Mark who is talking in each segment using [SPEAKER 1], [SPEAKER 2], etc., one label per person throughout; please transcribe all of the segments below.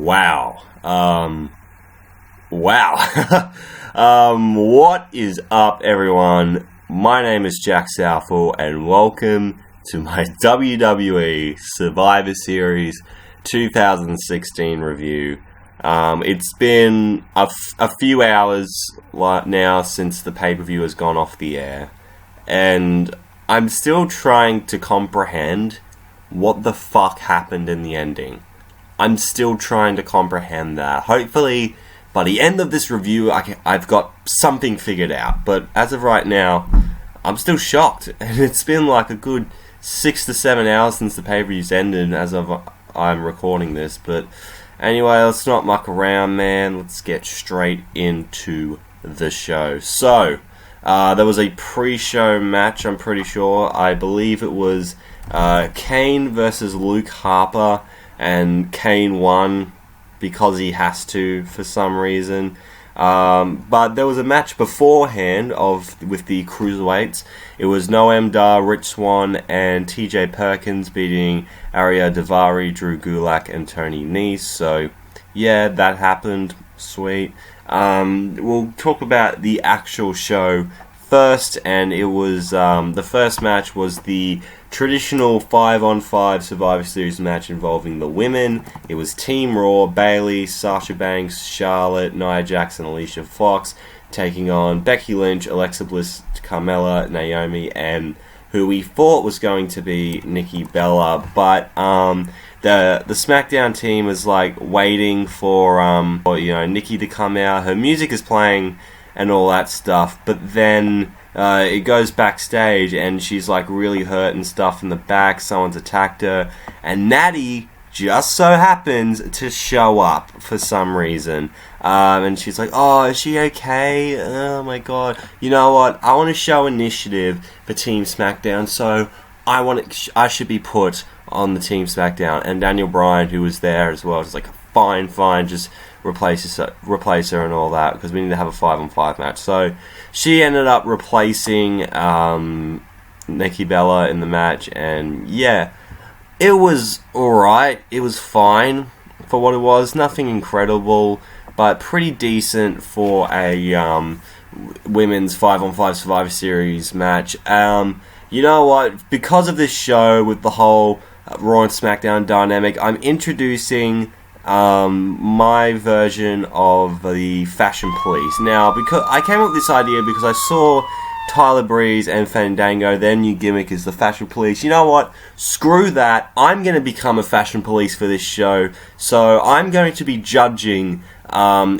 [SPEAKER 1] Wow. What is up, everyone? My name is Jack Southall, and welcome to my WWE Survivor Series 2016 review. It's been a few hours now since the pay-per-view has gone off the air, and I'm still trying to comprehend what the fuck happened in the ending. I'm still trying to comprehend that. Hopefully, by the end of this review, I've got something figured out. But as of right now, I'm still shocked. And it's been like a good 6 to 7 hours since the pay-per-view's ended as I'm recording this. But anyway, let's not muck around, man. Let's get straight into the show. So, there was a pre-show match, I'm pretty sure. I believe it was Kane versus Luke Harper. And Kane won because he has to for some reason. But there was a match beforehand with the Cruiserweights. It was Noam, Rich Swann, and TJ Perkins beating Ariya, Daivari, Drew Gulak, and Tony Nese. So, yeah, that happened. Sweet. We'll talk about the actual show first, and it was the first match was the traditional 5-on-5 Survivor Series match involving the women. It was Team Raw, Bayley, Sasha Banks, Charlotte, Nia Jax, and Alicia Fox taking on Becky Lynch, Alexa Bliss, Carmella, Naomi, and who we thought was going to be Nikki Bella, but the SmackDown team is like waiting for Nikki to come out. Her music is playing and all that stuff, but then it goes backstage and she's like really hurt and stuff in the back. Someone's attacked her, and Natty just so happens to show up for some reason, and she's like, oh, is she okay? Oh my god, you know what, I want to show initiative for Team SmackDown, so I should be put on the Team SmackDown. And Daniel Bryan, who was there as well, was like, fine, just replace her and all that, because we need to have a 5-on-5 match. So she ended up replacing Nikki Bella in the match, and yeah, it was alright. It was fine for what it was. Nothing incredible, but pretty decent for a women's 5-on-5 Survivor Series match. You know what? Because of this show with the whole Raw and SmackDown dynamic, I'm introducing my version of the Fashion Police. Now, because I came up with this idea because I saw Tyler Breeze and Fandango, their new gimmick is the Fashion Police. You know what? Screw that. I'm going to become a Fashion Police for this show. So I'm going to be judging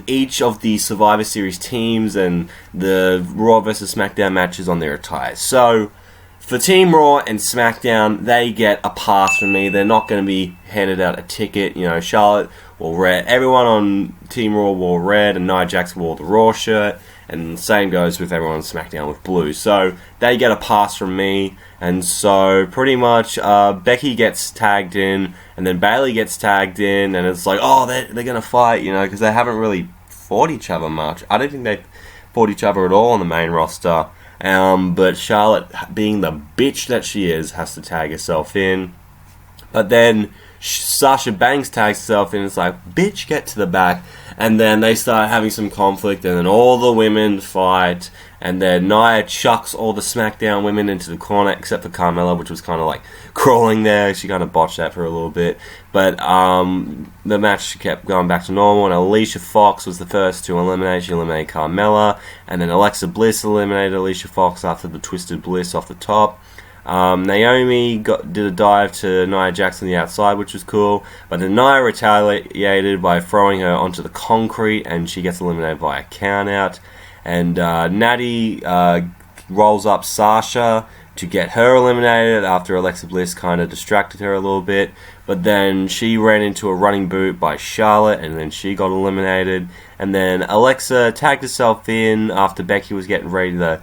[SPEAKER 1] each of the Survivor Series teams and the Raw vs. SmackDown matches on their attire. So for Team Raw and SmackDown, they get a pass from me. They're not going to be handed out a ticket. You know, Charlotte wore red. Everyone on Team Raw wore red, and Nia Jax wore the Raw shirt. And the same goes with everyone on SmackDown with blue. So they get a pass from me. And so pretty much Becky gets tagged in, and then Bayley gets tagged in, and it's like, oh, they're going to fight, you know, because they haven't really fought each other much. I don't think they fought each other at all on the main roster. But Charlotte, being the bitch that she is, has to tag herself in. But then Sasha Banks tags herself in. It's like, bitch, get to the back. And then they start having some conflict, and then all the women fight. And then Nia chucks all the SmackDown women into the corner, except for Carmella, which was kind of like crawling there. She kind of botched that for a little bit. But the match kept going back to normal, and Alicia Fox was the first to eliminate. She eliminated Carmella, and then Alexa Bliss eliminated Alicia Fox after the Twisted Bliss off the top. Naomi did a dive to Nia Jax on the outside, which was cool, but then Nia retaliated by throwing her onto the concrete, and she gets eliminated by a count-out. And Natty rolls up Sasha to get her eliminated after Alexa Bliss kind of distracted her a little bit, but then she ran into a running boot by Charlotte, and then she got eliminated. And then Alexa tagged herself in after Becky was getting ready to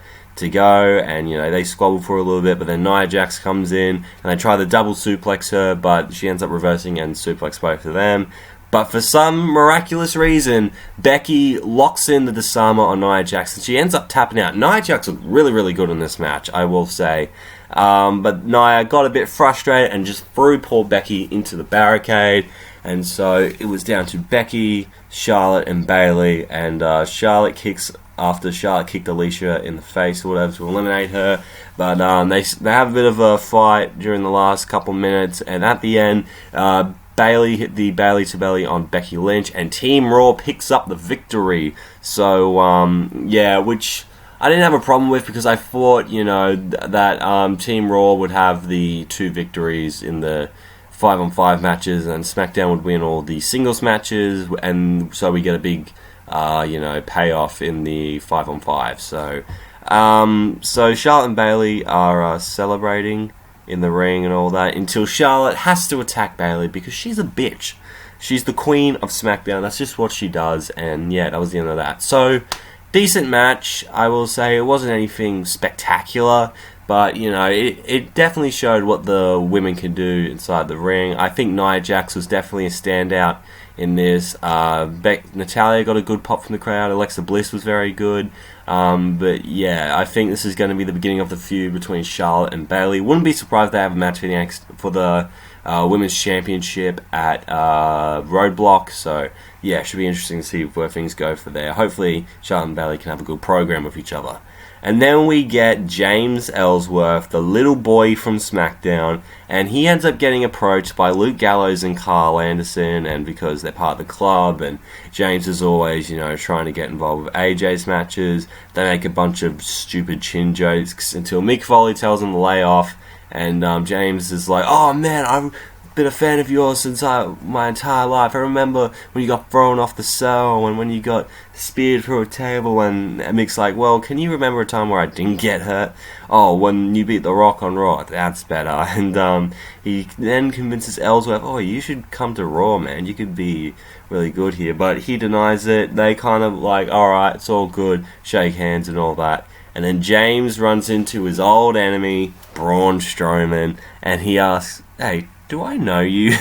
[SPEAKER 1] go, and you know, they squabble for a little bit, but then Nia Jax comes in and they try to double suplex her, but she ends up reversing and suplex both of them. But for some miraculous reason, Becky locks in the disarmer on Nia Jax, and she ends up tapping out. Nia Jax looked really, really good in this match, I will say. But Nia got a bit frustrated and just threw poor Becky into the barricade. And so it was down to Becky, Charlotte, and Bayley. And Charlotte kicked Alicia in the face or whatever to eliminate her. But they have a bit of a fight during the last couple minutes. And at the end, Bayley hit the Bayley to belly on Becky Lynch. And Team Raw picks up the victory. So, which I didn't have a problem with because I thought, that Team Raw would have the 2 victories in the 5-on-5 matches, and SmackDown would win all the singles matches, and so we get a big, payoff in the 5-on-5. So Charlotte and Bayley are celebrating in the ring and all that until Charlotte has to attack Bayley because she's a bitch. She's the queen of SmackDown. That's just what she does, and yeah, that was the end of that. So, decent match, I will say. It wasn't anything spectacular, but, it definitely showed what the women can do inside the ring. I think Nia Jax was definitely a standout in this. Natalya got a good pop from the crowd. Alexa Bliss was very good. But, yeah, I think this is going to be the beginning of the feud between Charlotte and Bayley. Wouldn't be surprised if they have a match for the Women's Championship at Roadblock. So, yeah, it should be interesting to see where things go for there. Hopefully, Charlotte and Bayley can have a good program with each other. And then we get James Ellsworth, the little boy from SmackDown, and he ends up getting approached by Luke Gallows and Carl Anderson, and because they're part of the club, and James is always, trying to get involved with AJ's matches, they make a bunch of stupid chin jokes until Mick Foley tells him to lay off, and James is like, oh man, I've been a fan of yours since my entire life. I remember when you got thrown off the cell and when you got speared through a table, and Mick's like, well, can you remember a time where I didn't get hurt? Oh, when you beat The Rock on Raw. That's better. And he then convinces Ellsworth, oh, you should come to Raw, man. You could be really good here. But he denies it. They kind of like, alright, it's all good. Shake hands and all that. And then James runs into his old enemy, Braun Strowman, and he asks, hey, do I know you?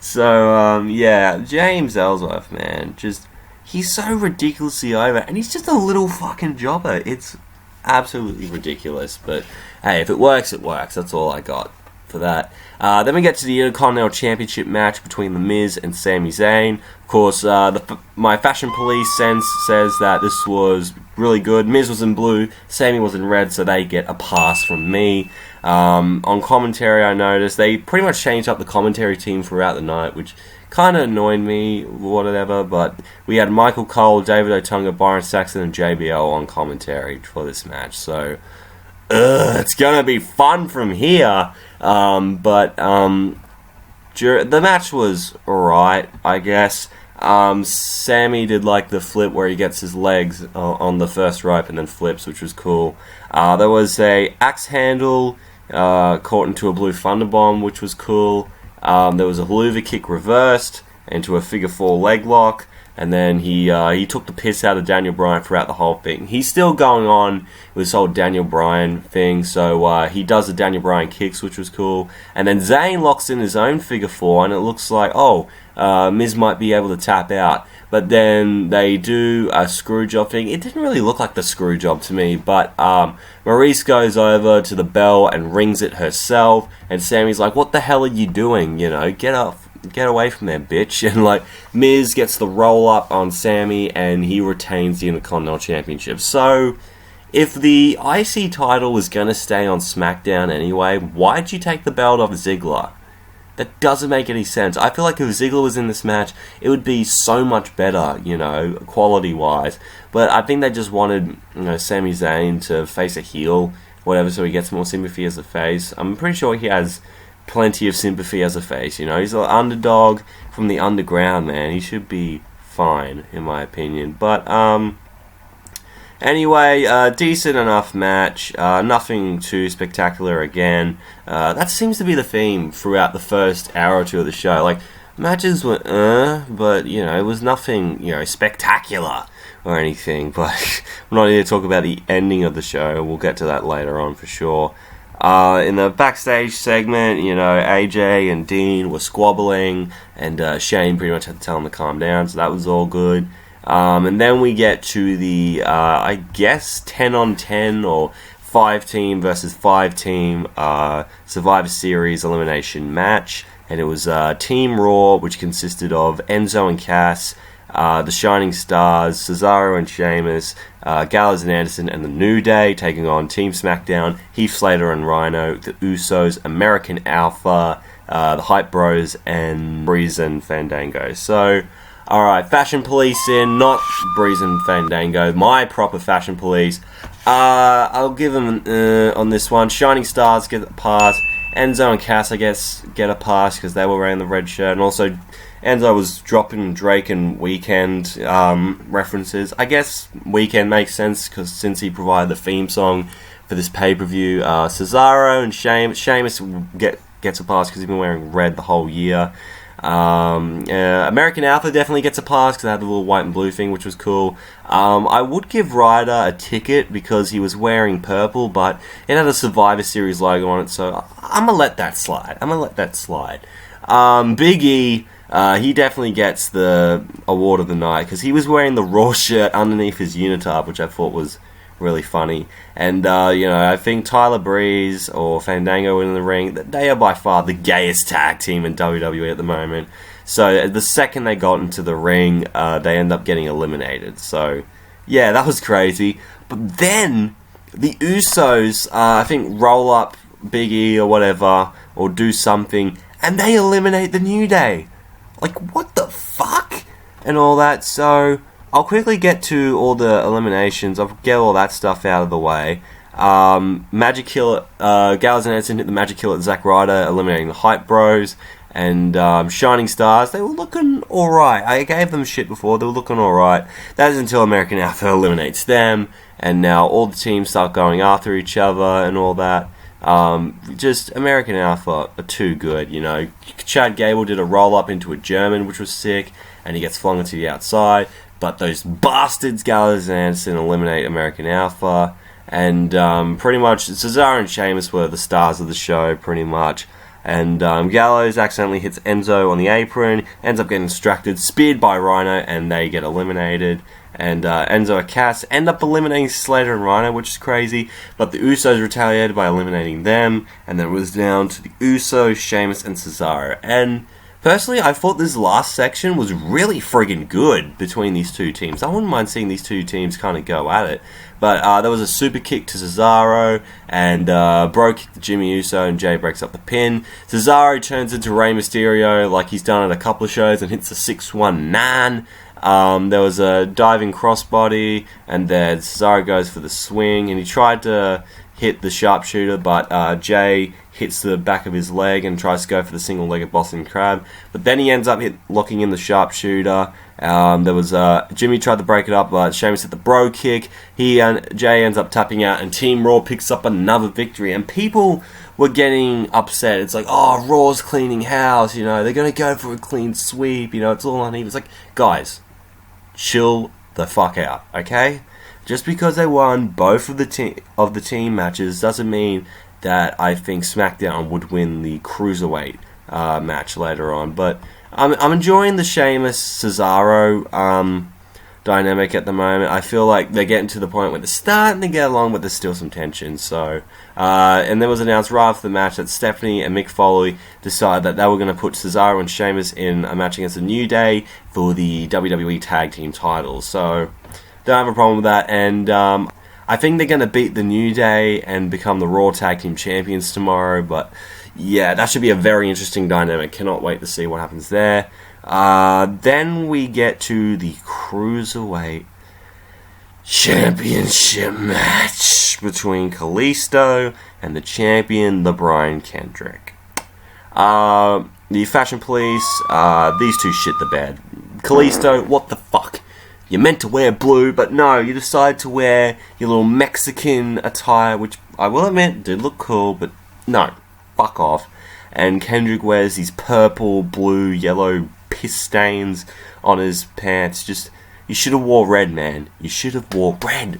[SPEAKER 1] So, James Ellsworth, man, he's so ridiculously over, and he's just a little fucking jobber. It's absolutely ridiculous, but hey, if it works, it works. That's all I got for that. Then we get to the Intercontinental Championship match between The Miz and Sami Zayn. Of course, my fashion police sense says that this was really good. Miz was in blue, Sami was in red, so they get a pass from me. On commentary, I noticed they pretty much changed up the commentary team throughout the night, which kind of annoyed me, whatever, but we had Michael Cole, David Otunga, Byron Saxton, and JBL on commentary for this match, so it's gonna be fun from here. But the match was alright, I guess. Sami did like the flip where he gets his legs on the first rope and then flips, which was cool. There was a axe handle caught into a blue thunderbomb, which was cool. There was a haluva kick reversed into a figure 4 leg lock, and then he took the piss out of Daniel Bryan throughout the whole thing. He's still going on with this whole Daniel Bryan thing, so he does the Daniel Bryan kicks, which was cool. And then Zayn locks in his own figure 4, and it looks like, Miz might be able to tap out. But then they do a screw job thing. It didn't really look like the screw job to me, but Maryse goes over to the bell and rings it herself, and Sami's like, what the hell are you doing? Get away from there, bitch. And Miz gets the roll up on Sami, and he retains the Intercontinental Championship. So, if the IC title was going to stay on SmackDown anyway, why'd you take the belt off Ziggler? That doesn't make any sense. I feel like if Ziggler was in this match, it would be so much better, quality-wise. But I think they just wanted, Sami Zayn to face a heel, whatever, so he gets more sympathy as a face. I'm pretty sure he has plenty of sympathy as a face, He's an underdog from the underground, man. He should be fine, in my opinion. But, anyway, decent enough match. Nothing too spectacular again. That seems to be the theme throughout the first hour or two of the show. Matches were, but, it was nothing, spectacular or anything. But I'm not here to talk about the ending of the show. We'll get to that later on for sure. In the backstage segment, AJ and Dean were squabbling, and Shane pretty much had to tell him to calm down, so that was all good. And then we get to the, 10-on-10 or 5-team versus 5-team Survivor Series elimination match. and it was Team Raw, which consisted of Enzo and Cass, the Shining Stars, Cesaro and Sheamus, Gallows and Anderson, and the New Day taking on Team SmackDown, Heath Slater and Rhino, the Usos, American Alpha, the Hype Bros, and Breeze and Fandango. So, alright, Fashion Police in, not Breeze and Fandango, my proper Fashion Police. I'll give them on this one. Shining Stars get a pass. Enzo and Cass, I guess, get a pass because they were wearing the red shirt. And also, Enzo was dropping Drake and Weekend references. I guess Weekend makes sense because since he provided the theme song for this pay-per-view, Cesaro and Sheamus gets a pass because he's been wearing red the whole year. American Alpha definitely gets a pass because they had the little white and blue thing, which was cool. I would give Ryder a ticket because he was wearing purple, but it had a Survivor Series logo on it, so I'm gonna let that slide. Big E, he definitely gets the award of the night because he was wearing the Raw shirt underneath his unitard, which I thought was really funny. And I think Tyler Breeze or Fandango in the ring, they are by far the gayest tag team in WWE at the moment. So the second they got into the ring, they end up getting eliminated. So yeah, that was crazy. But then the Usos, I think, roll up Big E or whatever, or do something, and they eliminate the New Day. Like, what the fuck? And all that. So I'll quickly get to all the eliminations. I'll get all that stuff out of the way. Magic Kill, Gallows and Anderson hit the Magic Kill at Zack Ryder, eliminating the Hype Bros. And Shining Stars, they were looking alright. I gave them shit before, they were looking alright. That is until American Alpha eliminates them, and now all the teams start going after each other and all that. Just American Alpha are too good, Chad Gable did a roll-up into a German, which was sick, and he gets flung into the outside. But those bastards, Gallows and Anderson, eliminate American Alpha. And pretty much, Cesaro and Sheamus were the stars of the show, pretty much. And Gallows accidentally hits Enzo on the apron, ends up getting distracted, speared by Rhino, and they get eliminated. And Enzo and Cass end up eliminating Slater and Rhino, which is crazy. But the Usos retaliated by eliminating them. And then it was down to the Usos, Sheamus, and Cesaro. And personally, I thought this last section was really friggin' good between these two teams. I wouldn't mind seeing these two teams kind of go at it. But there was a super kick to Cesaro, and Bro kicked Jimmy Uso, and Jay breaks up the pin. Cesaro turns into Rey Mysterio like he's done at a couple of shows and hits a 619. There was a diving crossbody, and then Cesaro goes for the swing, and he tried to hit the sharpshooter, but Jay hits the back of his leg and tries to go for the single-legged Boston Crab. But then he ends up locking in the sharpshooter. There was Jimmy tried to break it up, but Sheamus hit the bro kick. He and Jay ends up tapping out, and Team Raw picks up another victory. And people were getting upset. It's like, oh, Raw's cleaning house. They're gonna go for a clean sweep. It's all uneven. It's like, guys, chill the fuck out, okay? Just because they won both of the team matches doesn't mean that I think SmackDown would win the Cruiserweight match later on. But I'm enjoying the Sheamus Cesaro dynamic at the moment. I feel like they're getting to the point where they're starting to get along, but there's still some tension. So, and then was announced right after the match that Stephanie and Mick Foley decided that they were going to put Cesaro and Sheamus in a match against the New Day for the WWE Tag Team titles. So, don't have a problem with that. And I think they're going to beat the New Day and become the Raw Tag Team Champions tomorrow. But yeah, that should be a very interesting dynamic. Cannot wait to see what happens there. Then we get to the Cruiserweight Championship match between Kalisto and the champion, the Brian Kendrick. The Fashion Police, these two shit the bed. Kalisto, what the fuck? You meant to wear blue, but no, you decided to wear your little Mexican attire, which I will admit did look cool, but no, fuck off. And Kendrick wears these purple, blue, yellow piss stains on his pants. Just, you should have wore red, man. You should have wore red.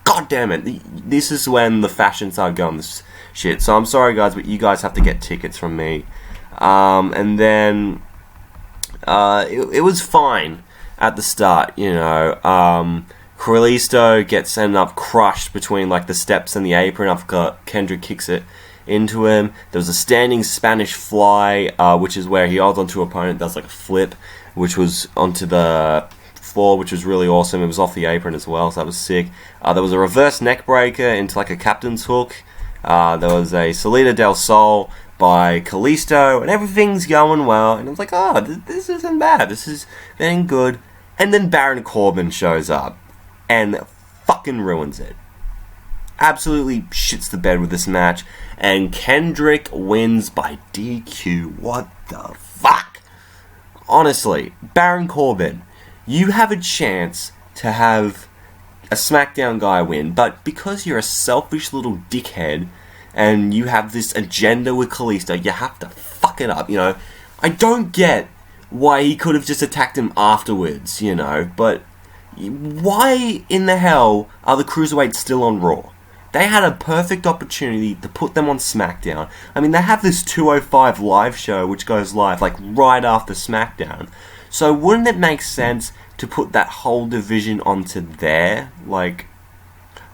[SPEAKER 1] God damn it. This is when the fashion started going this shit. So I'm sorry, guys, but you guys have to get tickets from me. And then it was fine at the start, Kalisto gets ended up crushed between like the steps and the apron. I forgot Kendrick kicks it into him. There was a standing Spanish fly, which is where he holds onto an opponent, does like a flip, which was onto the floor, which was really awesome. It was off the apron as well, so that was sick. There was a reverse neck breaker into like a captain's hook. There was a Salida del Sol by Kalisto, and everything's going well. And I was like, oh, this isn't bad. This is getting good. And then Baron Corbin shows up and fucking ruins it. Absolutely shits the bed with this match. And Kendrick wins by DQ. What the fuck? Honestly, Baron Corbin, you have a chance to have a SmackDown guy win, but because you're a selfish little dickhead and you have this agenda with Kalisto, you have to fuck it up, you know. I don't get why he could have just attacked him afterwards, you know, but why in the hell are the Cruiserweights still on Raw? They had a perfect opportunity to put them on SmackDown. I mean, they have this 205 live show which goes live like right after SmackDown. So wouldn't it make sense to put that whole division onto there? Like,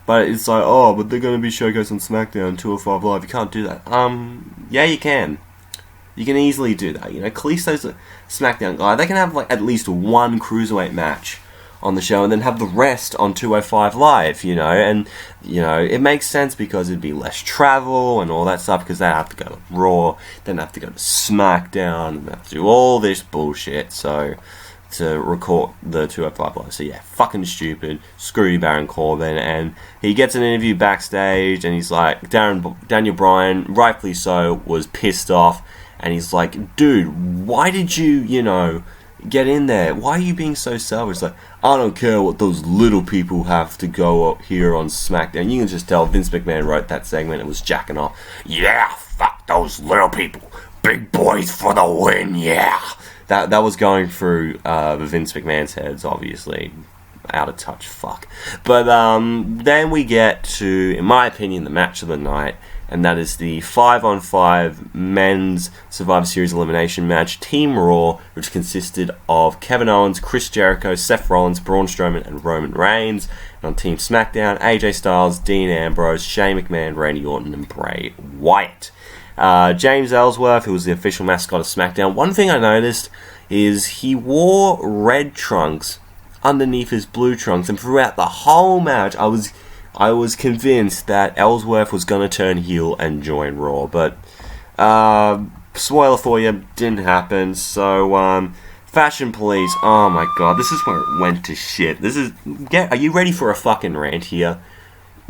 [SPEAKER 1] but it's like, oh, but they're going to be showcased on SmackDown 205 live. You can't do that. Yeah, you can. You can easily do that. You know, Kalisto's a SmackDown guy. They can have like at least one Cruiserweight match on the show and then have the rest on 205 live, you know, and, you know, it makes sense because it'd be less travel and all that stuff because they have to go to Raw, then have to go to SmackDown, and have to do all this bullshit, so, to record the 205 live, so yeah, fucking stupid, screw you Baron Corbin, and he gets an interview backstage, and he's like, Daniel Bryan, rightfully so, was pissed off, and he's like, dude, why did you, you know, get in there? Why are you being so selfish? Like, I don't care what those little people have to go up here on SmackDown. You can just tell Vince McMahon wrote that segment and was jacking off. Yeah, fuck those little people. Big boys for the win, yeah. That was going through the Vince McMahon's heads, obviously. Out of touch, fuck. But then we get to, in my opinion, the match of the night, and that is the 5-on-5 men's Survivor Series elimination match, Team Raw, which consisted of Kevin Owens, Chris Jericho, Seth Rollins, Braun Strowman, and Roman Reigns. And on Team SmackDown, AJ Styles, Dean Ambrose, Shane McMahon, Randy Orton, and Bray Wyatt. James Ellsworth, who was the official mascot of SmackDown, one thing I noticed is he wore red trunks underneath his blue trunks, and throughout the whole match, I was convinced that Ellsworth was going to turn heel and join Raw, but spoiler for you, didn't happen. So Fashion Police, oh my god, this is where it went to shit. Are you ready for a fucking rant here?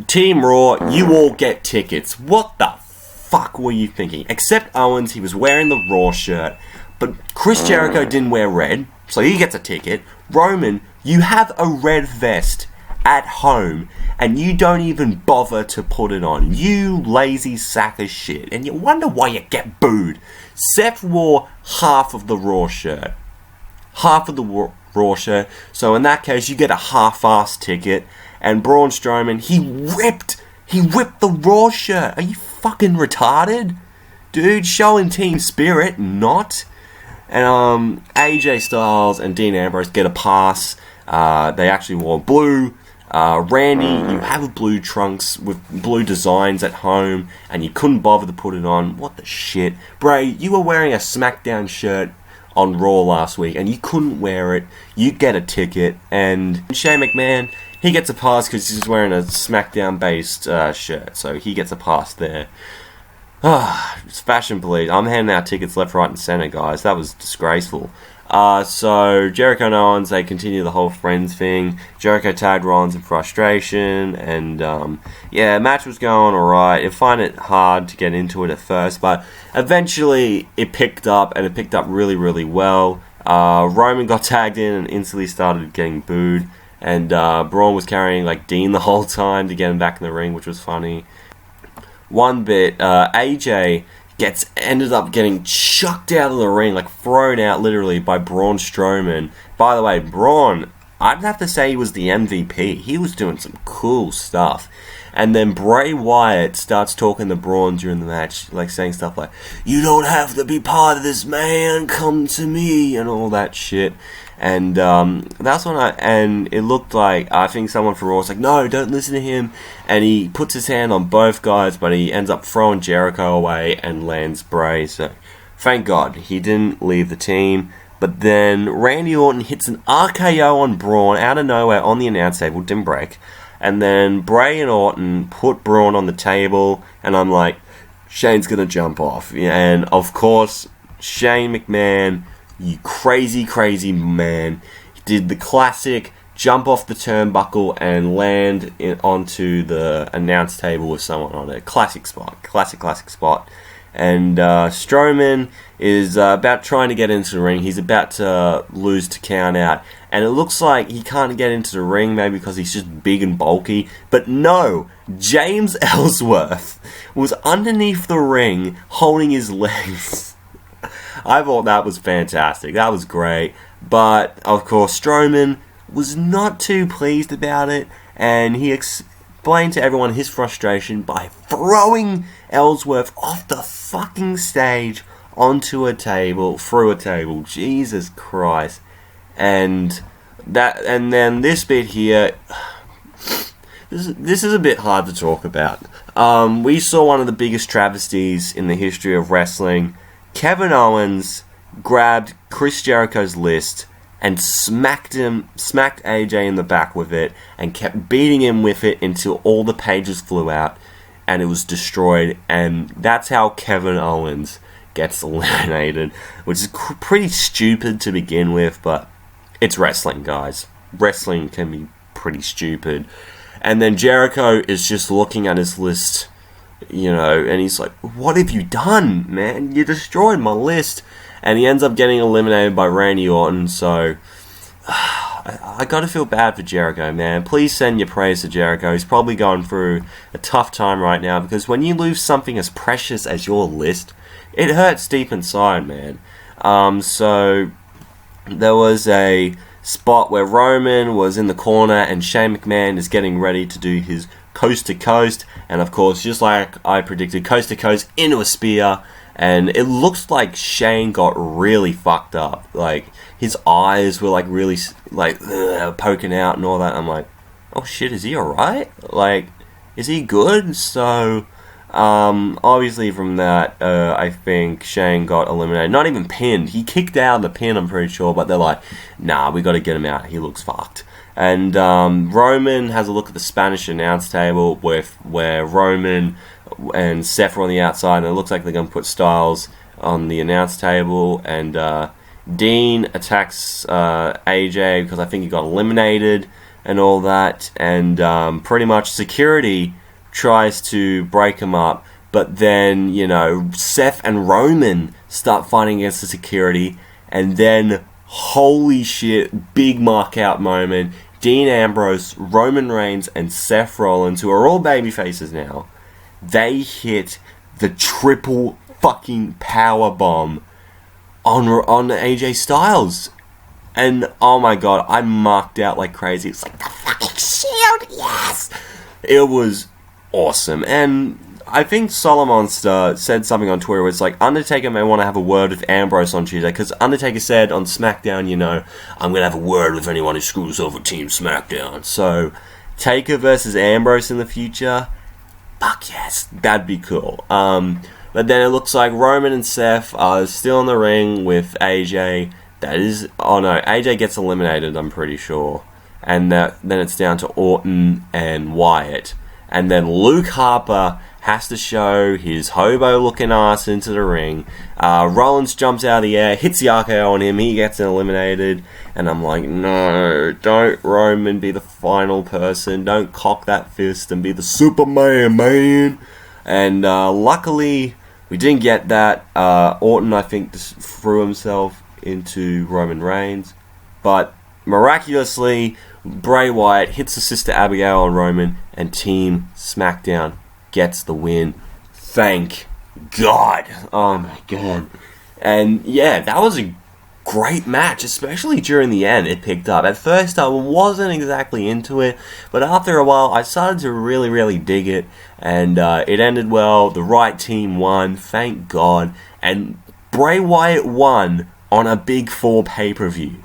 [SPEAKER 1] Team Raw, you all get tickets. What the fuck were you thinking? Except Owens, he was wearing the Raw shirt, but Chris Jericho didn't wear red, so he gets a ticket. Roman, you have a red vest at home, and you don't even bother to put it on. You lazy sack of shit. And you wonder why you get booed. Seth wore half of the Raw shirt. Half of the Raw shirt. So in that case, you get a half-ass ticket. And Braun Strowman, he whipped the Raw shirt. Are you fucking retarded? Dude, showing team spirit, not. And AJ Styles and Dean Ambrose get a pass. They actually wore blue. Randy, you have blue trunks with blue designs at home, and you couldn't bother to put it on. What the shit? Bray, you were wearing a SmackDown shirt on Raw last week, and you couldn't wear it. You get a ticket, and Shane McMahon, he gets a pass because he's wearing a SmackDown-based shirt, so he gets a pass there. It's Fashion Police. I'm handing out tickets left, right, and center, guys. That was disgraceful. So Jericho and Owens, they continue the whole friends thing. Jericho tagged Rollins in frustration, and match was going alright. I find it hard to get into it at first, but eventually it picked up, and it picked up really, really well. Roman got tagged in and instantly started getting booed, and Braun was carrying like Dean the whole time to get him back in the ring, which was funny. One bit, AJ ended up getting chucked out of the ring, like thrown out literally by Braun Strowman. By the way, Braun, I'd have to say he was the MVP. He was doing some cool stuff. And then Bray Wyatt starts talking to Braun during the match, like saying stuff like, "You don't have to be part of this, man, come to me," and all that shit. And that's when and it looked like, I think someone from Raw was like, "No, don't listen to him." And he puts his hand on both guys, but he ends up throwing Jericho away and lands Bray. So thank God he didn't leave the team. But then Randy Orton hits an RKO on Braun out of nowhere on the announce table, didn't break. And then Bray and Orton put Braun on the table, and I'm like, Shane's gonna jump off. And of course, Shane McMahon, you crazy, crazy man, did the classic jump off the turnbuckle and land onto the announce table with someone on it. Classic spot. Classic spot. And Strowman is about trying to get into the ring. He's about to lose to count out. And it looks like he can't get into the ring, maybe because he's just big and bulky. But no, James Ellsworth was underneath the ring holding his legs. I thought that was fantastic. That was great. But, of course, Strowman was not too pleased about it. And he explained to everyone his frustration by throwing Ellsworth off the fucking stage onto a table, through a table. Jesus Christ. And then this bit here, this is a bit hard to talk about. We saw one of the biggest travesties in the history of wrestling. Kevin Owens grabbed Chris Jericho's list and smacked AJ in the back with it and kept beating him with it until all the pages flew out and it was destroyed. And that's how Kevin Owens gets eliminated, which is pretty stupid to begin with, but it's wrestling, guys. Wrestling can be pretty stupid. And then Jericho is just looking at his list, and he's like, "What have you done, man? You destroyed my list." And he ends up getting eliminated by Randy Orton, so I gotta feel bad for Jericho, man. Please send your praise to Jericho. He's probably going through a tough time right now, because when you lose something as precious as your list, it hurts deep inside, man. So there was a spot where Roman was in the corner and Shane McMahon is getting ready to do his coast to coast, and of course, just like I predicted, coast to coast into a spear. And it looks like Shane got really fucked up. Like, his eyes were like really poking out and all that. I'm like, oh shit, is he alright? Like, is he good? So obviously from that, I think Shane got eliminated. Not even pinned. He kicked out of the pin, I'm pretty sure, but they're like, nah, we gotta get him out. He looks fucked. And Roman has a look at the Spanish announce table where Roman and Seth are on the outside, and it looks like they're going to put Styles on the announce table. And Dean attacks AJ because I think he got eliminated and all that. And pretty much security tries to break him up, but then, Seth and Roman start fighting against the security, and then, holy shit, big mark out moment. Dean Ambrose, Roman Reigns, and Seth Rollins, who are all babyfaces now, they hit the triple fucking power bomb on AJ Styles. And oh my god, I marked out like crazy. It's like, the fucking Shield, yes! It was awesome. And I think Solomonster said something on Twitter where it's like, Undertaker may want to have a word with Ambrose on Tuesday, because Undertaker said on SmackDown, I'm going to have a word with anyone who screws over Team SmackDown. So, Taker versus Ambrose in the future, fuck yes, that'd be cool. But then it looks like Roman and Seth are still in the ring with AJ. AJ gets eliminated, I'm pretty sure. And then it's down to Orton and Wyatt. And then Luke Harper has to show his hobo-looking ass into the ring. Rollins jumps out of the air, hits the RKO on him, he gets eliminated. And I'm like, no, don't Roman be the final person. Don't cock that fist and be the Superman, man. And luckily, we didn't get that. Orton, I think, just threw himself into Roman Reigns. But miraculously, Bray Wyatt hits the Sister Abigail on Roman, and Team SmackDown gets the win. Thank God. Oh my God. And yeah, that was a great match, especially during the end. It picked up. At first, I wasn't exactly into it, but after a while, I started to really, really dig it, and it ended well. The right team won, thank God, and Bray Wyatt won on a Big 4 pay-per-view.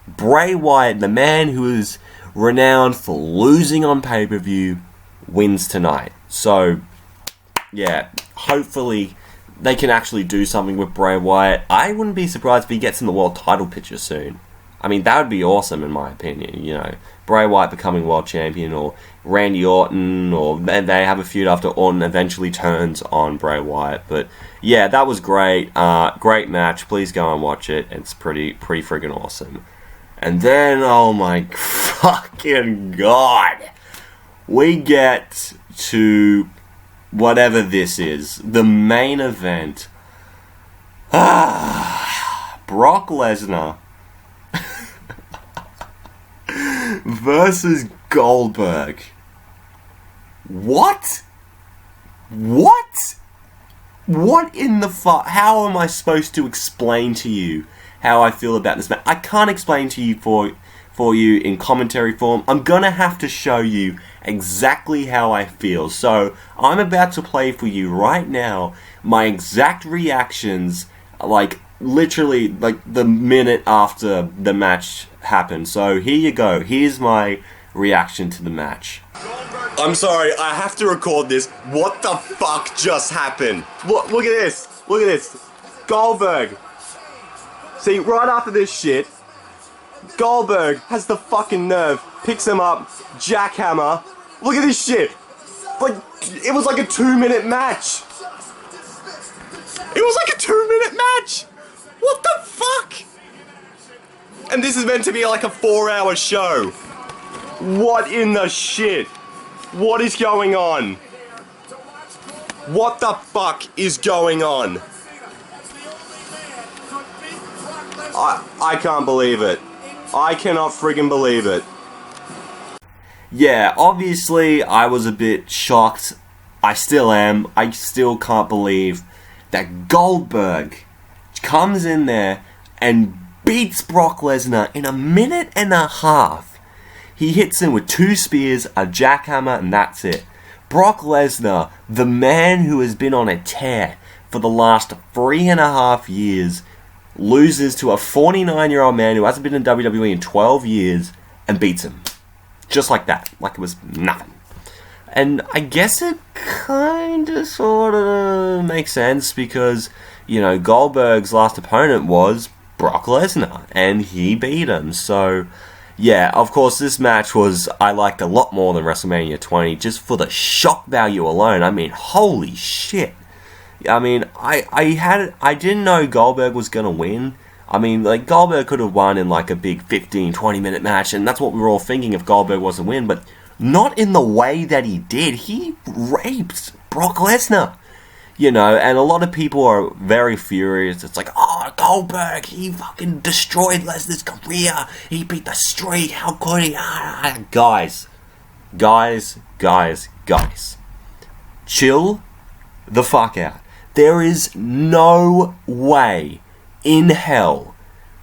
[SPEAKER 1] Bray Wyatt, the man who is renowned for losing on pay-per-view, wins tonight. So, yeah, hopefully they can actually do something with Bray Wyatt. I wouldn't be surprised if he gets in the world title picture soon. I mean, that would be awesome in my opinion, you know. Bray Wyatt becoming world champion, or Randy Orton, or they have a feud after Orton eventually turns on Bray Wyatt. But yeah, that was great. Great match. Please go and watch it. It's pretty friggin' awesome. And then, oh my fucking God, we get to whatever this is, the main event. Brock Lesnar versus Goldberg. What in the fuck? How am I supposed to explain to you how I feel about this match? I can't explain to you for you in commentary form. I'm gonna have to show you exactly how I feel. So I'm about to play for you right now my exact reactions, like literally like the minute after the match happened. So here you go. Here's my reaction to the match. I'm sorry, I have to record this. What the fuck just happened? Look at this. Look at this. Goldberg. See, right after this shit, Goldberg has the fucking nerve, picks him up, jackhammer. Look at this shit. Like, it was like a 2-minute match. It was like a 2-minute match. What the fuck? And this is meant to be like a 4-hour show. What in the shit? What is going on? What the fuck is going on? I can't believe it. I cannot friggin' believe it. Yeah, obviously I was a bit shocked. I still am. I still can't believe that Goldberg comes in there and beats Brock Lesnar in a minute and a half. He hits him with 2 spears, a jackhammer, and that's it. Brock Lesnar, the man who has been on a tear for the last 3.5 years, loses to a 49-year-old man who hasn't been in WWE in 12 years and beats him. Just like that. Like it was nothing. And I guess it kinda sorta makes sense because, you know, Goldberg's last opponent was Brock Lesnar and he beat him. So, yeah, of course this match I liked a lot more than WrestleMania 20 just for the shock value alone. I mean, holy shit. I mean, I didn't know Goldberg was gonna win. I mean, like, Goldberg could have won in like a big 15, 20-minute match, and that's what we were all thinking if Goldberg was to win, but not in the way that he did. He raped Brock Lesnar, you know, and a lot of people are very furious. It's like, oh, Goldberg, he fucking destroyed Lesnar's career. He beat the streak. How could he? Guys. Chill the fuck out. There is no way in hell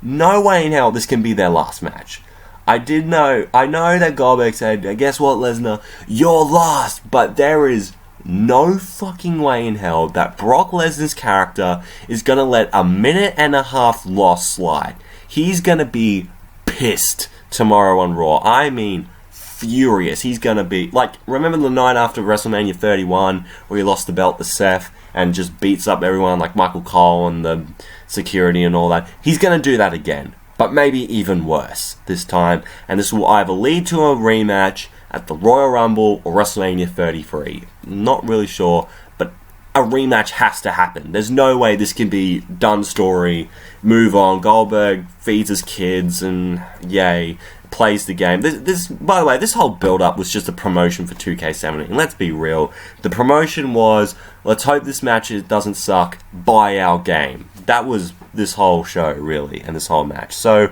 [SPEAKER 1] this can be their last match. I know that Goldberg said, guess what, Lesnar, you're lost, but there is no fucking way in hell that Brock Lesnar's character is gonna let a minute and a half loss slide. He's gonna be pissed tomorrow on Raw. I mean, furious. He's gonna be, like, remember the night after WrestleMania 31 where he lost the belt to Seth and just beats up everyone like Michael Cole and the security and all that? He's gonna do that again, but maybe even worse this time, and this will either lead to a rematch at the Royal Rumble or WrestleMania 33. Not really sure, but a rematch has to happen. There's no way this can be done story, move on. Goldberg feeds his kids and yay, plays the game. This, by the way, this whole build-up was just a promotion for 2K17. Let's be real. The promotion was, let's hope this match doesn't suck, buy our game. That was this whole show, really, and this whole match. So,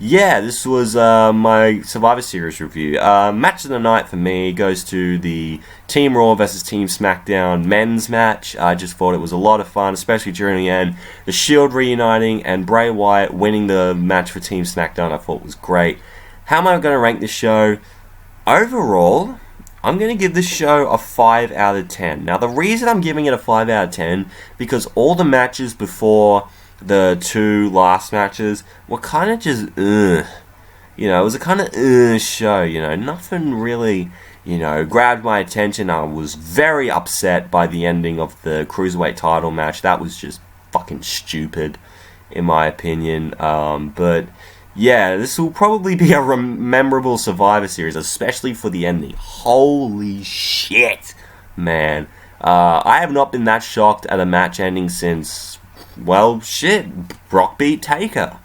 [SPEAKER 1] yeah, this was my Survivor Series review. Match of the night for me goes to the Team Raw versus Team SmackDown men's match. I just thought it was a lot of fun, especially during the end. The Shield reuniting and Bray Wyatt winning the match for Team SmackDown I thought was great. How am I going to rank this show? Overall, I'm going to give this show a 5 out of 10. Now, the reason I'm giving it a 5 out of 10, because all the matches before the two last matches were kind of just, it was a kind of show, nothing really, grabbed my attention. I was very upset by the ending of the Cruiserweight title match. That was just fucking stupid, in my opinion, but yeah, this will probably be a memorable Survivor Series, especially for the ending. Holy shit, man. I have not been that shocked at a match ending since, well, shit, Brock beat Taker.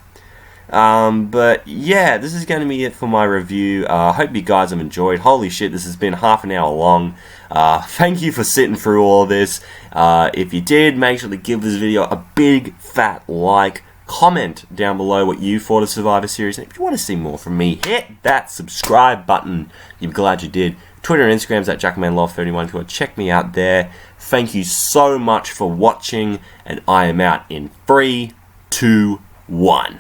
[SPEAKER 1] But yeah, this is going to be it for my review. I hope you guys have enjoyed. Holy shit, this has been half an hour long. Thank you for sitting through all this. If you did, make sure to give this video a big fat like. Comment down below what you thought of Survivor Series. And if you want to see more from me, hit that subscribe button. You're glad you did. Twitter and Instagram's at JackmanLove31 if you want to check me out there. Thank you so much for watching, and I am out in 3, 2, 1.